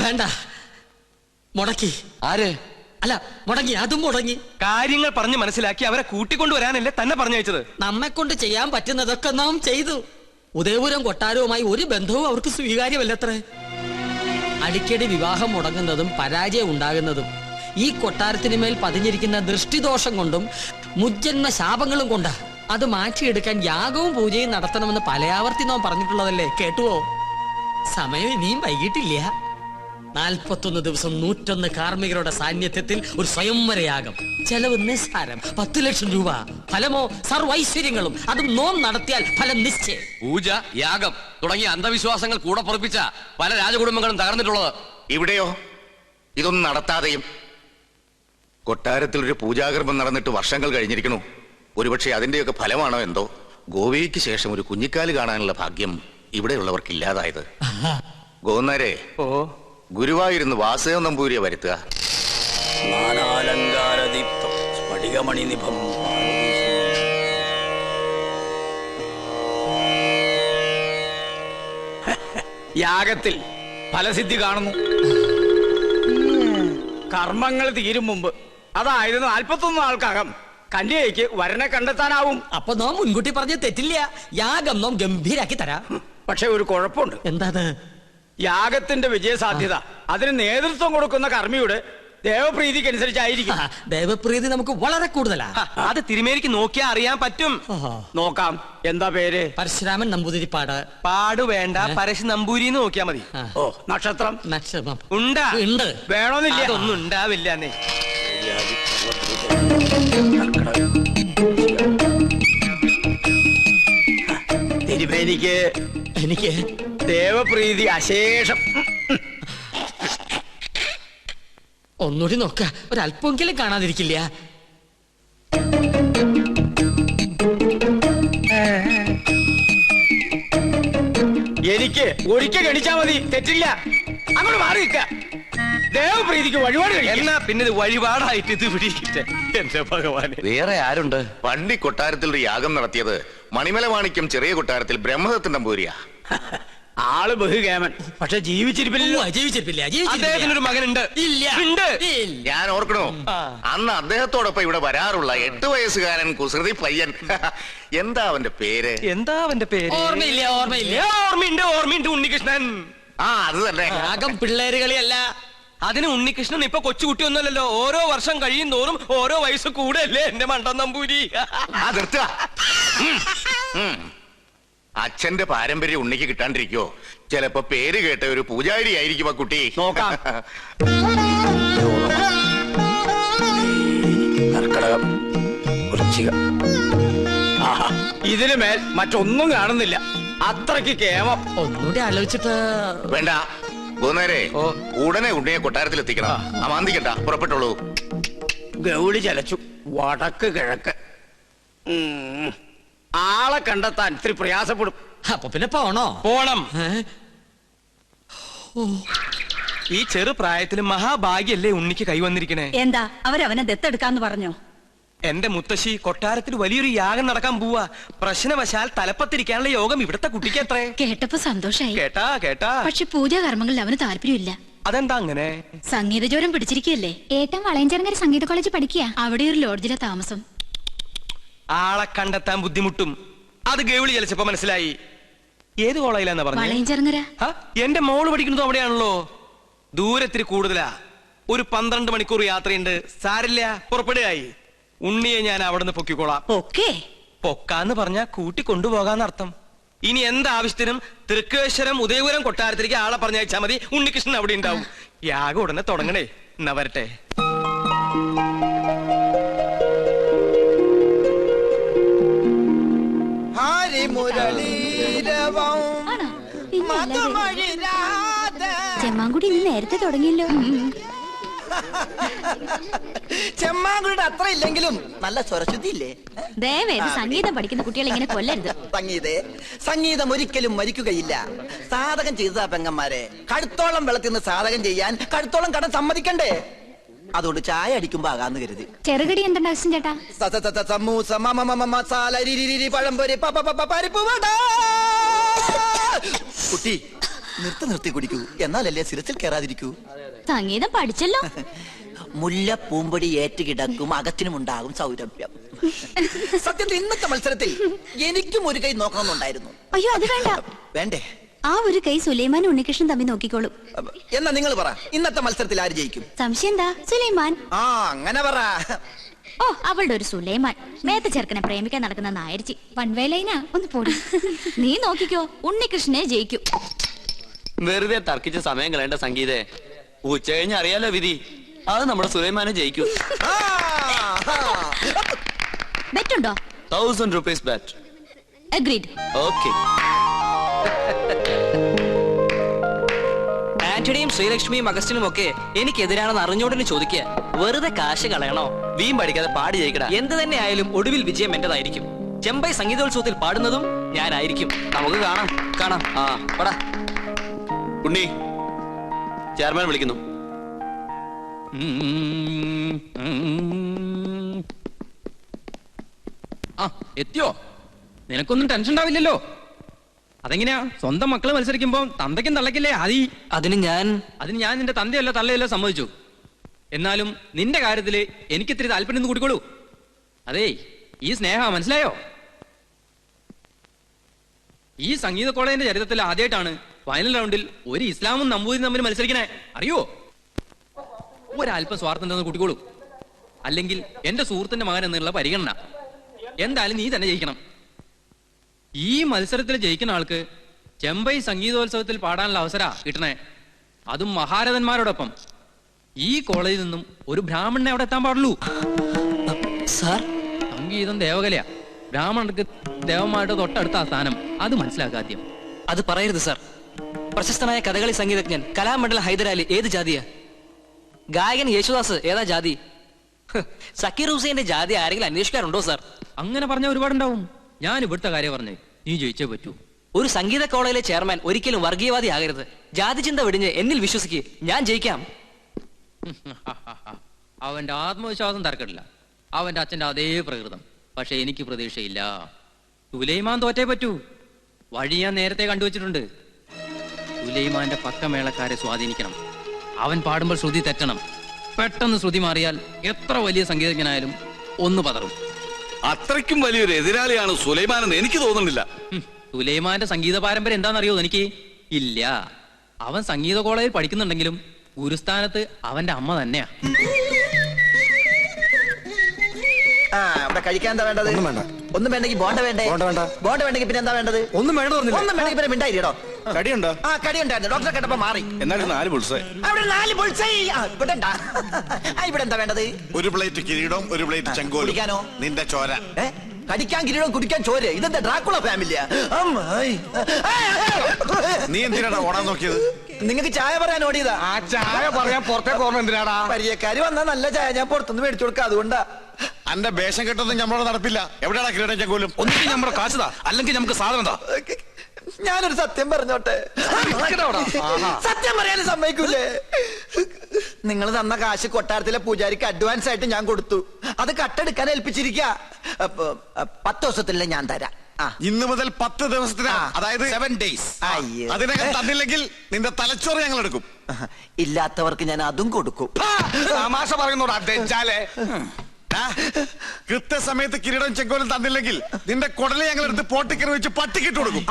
വേണ്ട, മുടക്കി. ആര്? അല്ല, മുടങ്ങി, അതും മുടങ്ങി. കാര്യങ്ങൾ പറഞ്ഞ് മനസ്സിലാക്കി അവരെ കൂട്ടിക്കൊണ്ടുവരാനല്ലേ തന്നെ പറഞ്ഞയച്ചത്. നമ്മെ കൊണ്ട് ചെയ്യാൻ പറ്റുന്നതൊക്കെ നാം ചെയ്തു. ഉദയപുരം കൊട്ടാരവുമായി ഒരു ബന്ധവും അവർക്ക് സ്വീകാര്യമല്ലത്രേ. അടിക്കടി വിവാഹം മുടങ്ങുന്നതും പരാജയം ഉണ്ടാകുന്നതും ഈ കൊട്ടാരത്തിന് മേൽ പതിഞ്ഞിരിക്കുന്ന ദൃഷ്ടിദോഷം കൊണ്ടും മുജ്ജന്മ ശാപങ്ങളും കൊണ്ടാ. അത് മാറ്റിയെടുക്കാൻ യാഗവും പൂജയും നടത്തണമെന്ന് പലയാവർത്തി നാം പറഞ്ഞിട്ടുള്ളതല്ലേ, കേട്ടുവോ? സമയം ഇനിയും വൈകിട്ടില്ല. 41 ദിവസം 101 കാർമ്മികരുടെ സാന്നിധ്യത്തിൽ ഒരു സ്വയംവരയാഗം. ചെലവ് നിസ്സാരം, 10 ലക്ഷം രൂപ. ഫലമോ സർവൈശ്വര്യങ്ങളും. അതും നോം നടത്തിയാൽ ഫലം നിശ്ചയം. പൂജ, യാഗം തുടങ്ങിയ അന്ധവിശ്വാസങ്ങൾ കൂടെ പൊറപ്പിച്ച പല രാജകുടുംബങ്ങളും തകർന്നിട്ടുള്ളത്. ഇവിടെയോ ഇതൊന്നും നടത്താതെയും കൊട്ടാരത്തിൽ ഒരു പൂജാകർമ്മം നടന്നിട്ട് വർഷങ്ങൾ കഴിഞ്ഞിരിക്കണു. ഒരുപക്ഷെ അതിന്റെയൊക്കെ ഫലമാണോ എന്തോ ഗോവയ്ക്ക് ശേഷം ഒരു കുഞ്ഞിക്കാല് കാണാനുള്ള ഭാഗ്യം ഇവിടെയുള്ളവർക്കില്ലാതായത്. ഗോന്നാരെ, ഗുരുവായൂരിന്ന് വാസുദേവ നമ്പൂരിയെ വരുത്തുക. യാഗത്തിൽ ഫലസിദ്ധി കാണുന്നു. കർമ്മങ്ങൾ തീരും മുമ്പ്, അതായത് 41 നാൾക്കകം കന്യകയ്ക്ക് വരനെ കണ്ടെത്താനാവും. അപ്പൊ നാം മുൻകൂട്ടി പറഞ്ഞ തെറ്റില്ല. യാഗം നാം ഗംഭീരാക്കി തരാം. പക്ഷെ ഒരു കുഴപ്പമുണ്ട്. എന്താ? യാഗത്തിന്റെ വിജയസാധ്യത അതിന് നേതൃത്വം കൊടുക്കുന്ന കർമ്മിയുടെ ദേവപ്രീതിക്കനുസരിച്ചായിരിക്കും. ദേവപ്രീതി നമുക്ക് വളരെ കൂടുതലാ. അത് തിരുമേനിക്ക് നോക്കിയാ അറിയാൻ പറ്റും. നോക്കാം. എന്താ പേര്? പരശുരാമൻ നമ്പൂതിരിപ്പാട്. പാട് വേണ്ട, പരശു നമ്പൂരി നോക്കിയാ മതി. ഓ, നക്ഷത്രം ഉണ്ടാ? ഉണ്ട്. വേണമെന്നില്ല. അതൊന്നും ഉണ്ടാവില്ല. തിരുമേനിക്ക് എനിക്ക് ദേവപ്രീതി അശേഷം. ഒന്നുകൂടി നോക്ക, ഒരല്പമെങ്കിലും കാണാതിരിക്കില്ല. എനിക്ക് ഒരിക്കൽ ഗണിച്ചാ മതി, തെറ്റില്ല. അങ്ങോട്ട് മാറി നിൽക്ക. ദേവപ്രീതിക്ക് വഴിപാട് എന്നാ പിന്നെ ഇത് വഴിപാടായിട്ട് ഇത് പിടിക്കട്ടെ. എന്റെ ഭഗവാന്, വേറെ ആരുണ്ട്? പണ്ടി കൊട്ടാരത്തിൽ ഒരു യാഗം നടത്തിയത് മണിമല മാണിക്യം ചെറിയ കൊട്ടാരത്തിൽ ബ്രഹ്മദത്തൻ നമ്പൂരിയാ. ആള് ബഹുകേമൻ, പക്ഷെ ജീവിച്ചിരിപ്പില്ലല്ലോ. ജീവിച്ചിരിപ്പില്ല. അദ്ദേഹത്തിനൊരു മകനുണ്ട്. ഇല്ല. ഞാൻ ഓർക്കണോ, അന്ന് അദ്ദേഹത്തോടൊപ്പം ഇവിടെ വരാറുള്ള 8 വയസ്സുകാരൻ കുസൃതി പയ്യൻ. എന്താ അവന്റെ പേര്? ഓർമ്മയില്ല. ഓർമ്മയുണ്ട്. ഉണ്ണികൃഷ്ണൻ. അത് തന്നെ. യാഗം പിള്ളേര് കളിയല്ല. അതിന് ഉണ്ണികൃഷ്ണൻ ഇപ്പൊ കൊച്ചുകുട്ടിയൊന്നുമല്ലല്ലോ. ഓരോ വർഷം കഴിയും തോറും ഓരോ വയസ്സ് കൂടെയല്ലേ എന്റെ മണ്ടൻ നമ്പൂരി. അച്ഛന്റെ പാരമ്പര്യം ഉണ്ണിക്ക് കിട്ടാണ്ടിരിക്കോ? ചിലപ്പോ പേര് കേട്ട ഒരു പൂജാരി ആയിരിക്കും ആ കുട്ടി. നോക്കാം. ഇതിനു മേൽ മറ്റൊന്നും കാണുന്നില്ല. അത്രയ്ക്ക് കേമം. ഒന്നുകൂടി ആലോചിച്ചിട്ട്. വേണ്ട ഗോന്നേരെ, ഉടനെ ഉണ്ണിയെ കൊട്ടാരത്തിൽ എത്തിക്കണം. അമാന്തിക്കണ്ട, പുറപ്പെട്ടോളൂ. ഗൗളി ചലച്ചു. വടക്ക് കിഴക്ക്. ആളെ കണ്ടെത്താൻ ഇത്തിരി പ്രയാസപ്പെടും. അപ്പൊ പിന്നെ പോണം. ഈ ചെറു പ്രായത്തിൽ മഹാഭാഗ്യല്ലേ ഉണ്ണിക്ക് കൈവന്നിരിക്കണേ. എന്താ അവരവനെ ദത്തെടുക്കാന്ന് പറഞ്ഞോ? എന്റെ മുത്തശ്ശി, കൊട്ടാരത്തിൽ വലിയൊരു യാഗം നടക്കാൻ പോവാ. പ്രശ്നവശാൽ തലപ്പത്തിരിക്കാനുള്ള യോഗം ഇവിടുത്തെ കുട്ടിക്ക് അത്രേ. കേട്ടപ്പോ സന്തോഷായി. കേട്ടാ. പക്ഷെ പൂജാകർമ്മങ്ങളിൽ അവന് താല്പര്യമില്ല. അതെന്താ അങ്ങനെ? സംഗീതജ്വരം പിടിച്ചിരിക്കല്ലേ. ഏട്ടൻ വളയഞ്ചേർങ്ങര സംഗീത കോളേജ് പഠിക്കുക. അവിടെ ഒരു ലോഡ്ജിലെ താമസം. ആളെ കണ്ടെത്താൻ ബുദ്ധിമുട്ടും. അത് ഗൗളി ചലിച്ചപ്പോ മനസ്സിലായി. ഏത് കോളേജിലാന്നാ പറഞ്ഞത്? വളയഞ്ചേർങ്ങര. എന്റെ മോള് പഠിക്കുന്നത് അവിടെയാണല്ലോ. ദൂരത്തിരി കൂടുതലാ. ഒരു 12 മണിക്കൂർ യാത്രയുണ്ട്. സാരില്ല, പുറപ്പെടുകയായി. ഉണ്ണിയെ ഞാൻ അവിടെ നിന്ന് പൊക്കിക്കോളാം. പൊക്കാന്ന് പറഞ്ഞാ കൂട്ടി കൊണ്ടുപോകാന്നർത്ഥം. ഇനി എന്താവശ്യത്തിനും തൃക്കേശ്വരം ഉദയപുരം കൊട്ടാരത്തിലേക്ക് ആളെ പറഞ്ഞയച്ചാ മതി. ഉണ്ണികൃഷ്ണൻ അവിടെ ഉണ്ടാവും. യാഗം ഉടനെ തുടങ്ങണേ. എന്നാ വരട്ടെ. ചെമ്മാങ്കുടി ഇന്ന് നേരത്തെ തുടങ്ങിയല്ലോ. ചെമ്മാങ്കുടിയുടെ അത്ര ഇല്ലെങ്കിലും നല്ല സ്വരശുദ്ധി ഇല്ലേ? ദയവേത് സംഗീതം പഠിക്കുന്ന കുട്ടികളെ ഇങ്ങനെ കൊല്ലരുത്. സംഗീതം ഒരിക്കലും മരിക്കുകയില്ല. സാധകം ചെയ്തതാ പെങ്ങന്മാരെ. കടുത്തോളം വെള്ളത്തിൽ നിന്ന് സാധകം ചെയ്യാൻ കടുത്തോളം കടം സമ്മതിക്കണ്ടേ? അതുകൊണ്ട് ചായ അടിക്കുമ്പോ ആകാന്ന് കരുതി. ചെറുകടി എന്തുണ്ട് അച്ഛൻ ചേട്ടാ? സമൂസ മസാല പഴംപൊരി പരിപ്പ് വട. കുട്ടി നിർത്തി കുടിക്കൂ, എന്നാലല്ലേ സിരസിൽ കയറാതിരിക്കൂ. സംഗീതം പഠിച്ചല്ലോ. മുല്ല പൂമ്പൊടി ഏറ്റുകിടക്കും, അകത്തിനുമുണ്ടാകും സൗരഭ്യം. സത്യത്തിൽ ഇന്നത്തെ മത്സരത്തിൽ എനിക്കും ഒരു കൈ നോക്കണമെന്നുണ്ടായിരുന്നു. അയ്യോ അത് വേണ്ട. വേണ്ടേ? ആ ഒരു കൈ സുലൈമാൻ ഉണ്ണികൃഷ്ണൻ തമ്മിൽ നോക്കിക്കോളും. എന്നാ നിങ്ങൾ പറ, ഇന്നത്തെ മത്സരത്തിൽ ആര് ജയിക്കും? സംശയം എന്താ? സുലൈമാൻ. ആ അങ്ങനെ പറ. ഓ അവളുടെ ഒരു സുലൈമാൻ മേത്ത ചെറുക്കനെ പ്രേമിക്കാൻ നടക്കുന്ന നായരിച്ചി. വൺവേലൈനാ ഒന്ന് പോടി. നീ നോക്കിക്കോ, ഉണ്ണികൃഷ്ണനെ ജയിക്കും. വെറുതെ തർക്കിച്ച് സമയം കളയേണ്ട സംഗീതേ. ഉച്ച കഴിഞ്ഞ് അറിയാലോ വിധി. അത് നമ്മുടെ സുലൈമാനെ ജയിക്കും. ബെറ്റുണ്ടോ? 1000 rupees bet. അഗ്രീഡ്. Okay. ആന്റണിയും ശ്രീലക്ഷ്മിയും അഗസ്റ്റിനും ഒക്കെ എനിക്കെതിരാണെന്ന് അറിഞ്ഞോടിന് ചോദിക്കുക. വെറുതെ കാശ് കളയണോ? വീം പഠിക്കാതെ പാടി ജയിക്കടാ. എന്ത് തന്നെ ആയാലും ഒടുവിൽ വിജയം എന്റേതായിരിക്കും. ചെമ്പൈ സംഗീതോത്സവത്തിൽ പാടുന്നതും ഞാനായിരിക്കും. നമുക്ക് കാണാം. ആ പടാ. ഉണ്ണി, ചെയർമാൻ വിളിക്കുന്നു. ആ എത്തിയോ? നിനക്കൊന്നും ടെൻഷൻ ഉണ്ടാവില്ലല്ലോ. അതെങ്ങനെയാ? സ്വന്തം മക്കള് മത്സരിക്കുമ്പോ തന്തയ്ക്കും തള്ളക്കില്ലേ അതിന് ഞാൻ നിന്റെ തന്തയല്ല തള്ളയല്ല സമ്മതിച്ചു. എന്നാലും നിന്റെ കാര്യത്തില് എനിക്കിത്തിരി താല്പര്യം കൂടിക്കോളൂ. അതേ ഈ സ്നേഹ മനസ്സിലായോ? ഈ സംഗീത കോളേജിന്റെ ചരിത്രത്തിൽ ആദ്യമായിട്ടാണ് ഫൈനൽ റൗണ്ടിൽ ഒരു ഇസ്ലാമും നമ്പൂതിരും തമ്മിൽ മത്സരിക്കണേ. അറിയോ? ഒരല്പം സ്വാർത്ഥം തന്നെ കൂട്ടിക്കോളൂ. അല്ലെങ്കിൽ എന്റെ സുഹൃത്തിന്റെ മകൻ എന്നുള്ള പരിഗണന. എന്തായാലും നീ തന്നെ ജയിക്കണം. ഈ മത്സരത്തിൽ ജയിക്കുന്ന ആൾക്ക് ചെമ്പൈ സംഗീതോത്സവത്തിൽ പാടാനുള്ള അവസര കിട്ടണേ. അതും മഹാരഥന്മാരോടൊപ്പം. ഈ കോളേജിൽ നിന്നും ഒരു ബ്രാഹ്മണനെ അവിടെ എത്താൻ പാടുള്ളൂ. സാർ, സംഗീതം ദേവകലയാ. ബ്രാഹ്മണർക്ക് ദേവന്മാരുടെ തൊട്ടടുത്ത സ്ഥാനം. അത് മനസ്സിലാക്കാദ്യം. അത് പറയരുത് സാർ. പ്രശസ്തനായ കഥകളി സംഗീതജ്ഞൻ കലാമണ്ഡലം ഹൈദരാലി ഏത് ജാതിയാ? ഗായകൻ യേശുദാസ് ഏതാ ജാതി? സക്കീർ ഹുസൈന്റെ ജാതി ആരെങ്കിലും അന്വേഷിക്കാറുണ്ടോ സാർ? അങ്ങനെ പറഞ്ഞ ഒരുപാടുണ്ടാവും. ഞാൻ ഇവിടുത്തെ കാര്യം പറഞ്ഞേ, നീ ജയിച്ചേ പറ്റൂ. ഒരു സംഗീത കോളേജിലെ ചെയർമാൻ ഒരിക്കലും വർഗീയവാദി ആകരുത്. ജാതി ചിന്ത വെടിഞ്ഞ് എന്നിൽ വിശ്വസിക്കുക. ഞാൻ ജയിക്കാം. അവന്റെ ആത്മവിശ്വാസം തർക്കമില്ല. അവന്റെ അച്ഛന്റെ അതേ പ്രകൃതം. പക്ഷെ എനിക്ക് പ്രതീക്ഷയില്ല. സുലൈമാൻ തോറ്റേ പറ്റൂ. വഴി ഞാൻ നേരത്തെ കണ്ടുവച്ചിട്ടുണ്ട്. സുലൈമാന്റെ പക്കമേളക്കാരെ സ്വാധീനിക്കണം. അവൻ പാടുമ്പോൾ ശ്രുതി തെറ്റണം. പെട്ടെന്ന് ശ്രുതി മാറിയാൽ എത്ര വലിയ സംഗീതജ്ഞനായാലും ഒന്ന് പതറും. അത്രയ്ക്കും വലിയൊരു എതിരാളിയാണ് സുലൈമാൻ എന്ന് എനിക്ക് തോന്നുന്നില്ല. സുലൈമാന്റെ സംഗീത പാരമ്പര്യം എന്താണെന്നറിയോ എനിക്ക്? ഇല്ല. അവൻ സംഗീത കോളേജിൽ പഠിക്കുന്നുണ്ടെങ്കിലും ഗുരുസ്ഥാനത്ത് അവന്റെ അമ്മ തന്നെയാ. ആ അവിടെ കഴിക്കാൻ എന്താ വേണ്ടത്? ഒന്നും വേണ്ടെങ്കിൽ ബോണ്ട വേണ്ടേ? ബോണ്ട വേണ്ടെങ്കിൽ പിന്നെ എന്താ വേണ്ടത്? ഒന്നും വേണ്ടെങ്കിൽ പിന്നെ മിണ്ടായിട്ടോ. കടിയുണ്ടോ? ആ കടിയുണ്ടായിരുന്നു. ഡോക്ടറെ കേട്ടപ്പോ മാറി. എന്നാലും 4 ബുൾസൈ. അവിടെ 4 ബുൾസൈ. ഇവിടെ ഉണ്ടാ. ഇവിടെ എന്താ വേണ്ടത്? ഒരു പ്ലേറ്റ് കിരീടം, ഒരു പ്ലേറ്റ് ചെങ്കോലും. കുടിക്കാനോ? നിന്റെ ചോര. കടിക്കാൻ കിരീടം, കുടിക്കാൻ ചോര. ഇതെന്താ ഡ്രാക്കുള ഫാമിലിയാ? നീ എന്തിനാടാ ഓടാൻ നോക്കിയത്? നിങ്ങൾക്ക് ചായ പറയാൻ ഓടിയതാ. ആ ചായ പറയാൻ പുറത്തേക്ക് ഓർമ്മ എന്തിനാടാ? പരിചയക്കാര് വന്നാ നല്ല ചായ ഞാൻ പുറത്തുനിന്ന് മേടിച്ചു കൊടുക്കാം, അതുകൊണ്ടാ. അന്റെ വേഷം കെട്ടൊന്നും നമ്മളോട് നടപ്പില്ല. എവിടെയാടാ കിരീടം ചെങ്കോലും? ഒന്നിനും നമ്മുടെ കാശുതാ, അല്ലെങ്കിൽ നമുക്ക് സാധനം താ. ഞാനൊരു സത്യം പറഞ്ഞോട്ടെ? സത്യം പറയാനും സമ്മതിക്കൂലേ? നിങ്ങൾ തന്ന കാശ് കൊട്ടാരത്തിലെ പൂജാരിക്ക് അഡ്വാൻസ് ആയിട്ട് ഞാൻ കൊടുത്തു. അത് കട്ടെടുക്കാൻ ഏൽപ്പിച്ചിരിക്ക. 10 ദിവസത്തിലെ ഞാൻ തരാം. ഇന്ന് മുതൽ 10 ദിവസത്തിന്, അതായത് 7 days. അതിനകം തന്നില്ലെങ്കിൽ നിന്റെ തലച്ചോറ് ഞങ്ങൾ എടുക്കും. ഇല്ലാത്തവർക്ക് ഞാൻ അതും കൊടുക്കും. തമാശ പറയുന്നോടാ തെറ്റാലേ. കൃത്യസമയത്ത് കിരീടം ചെങ്കോലും തന്നില്ലെങ്കിൽ നിന്റെ കുടലെ ഞങ്ങൾ എടുത്ത് പോട്ടിക്കറി വെച്ച് പട്ടിക്കിട്ട് കൊടുക്കും.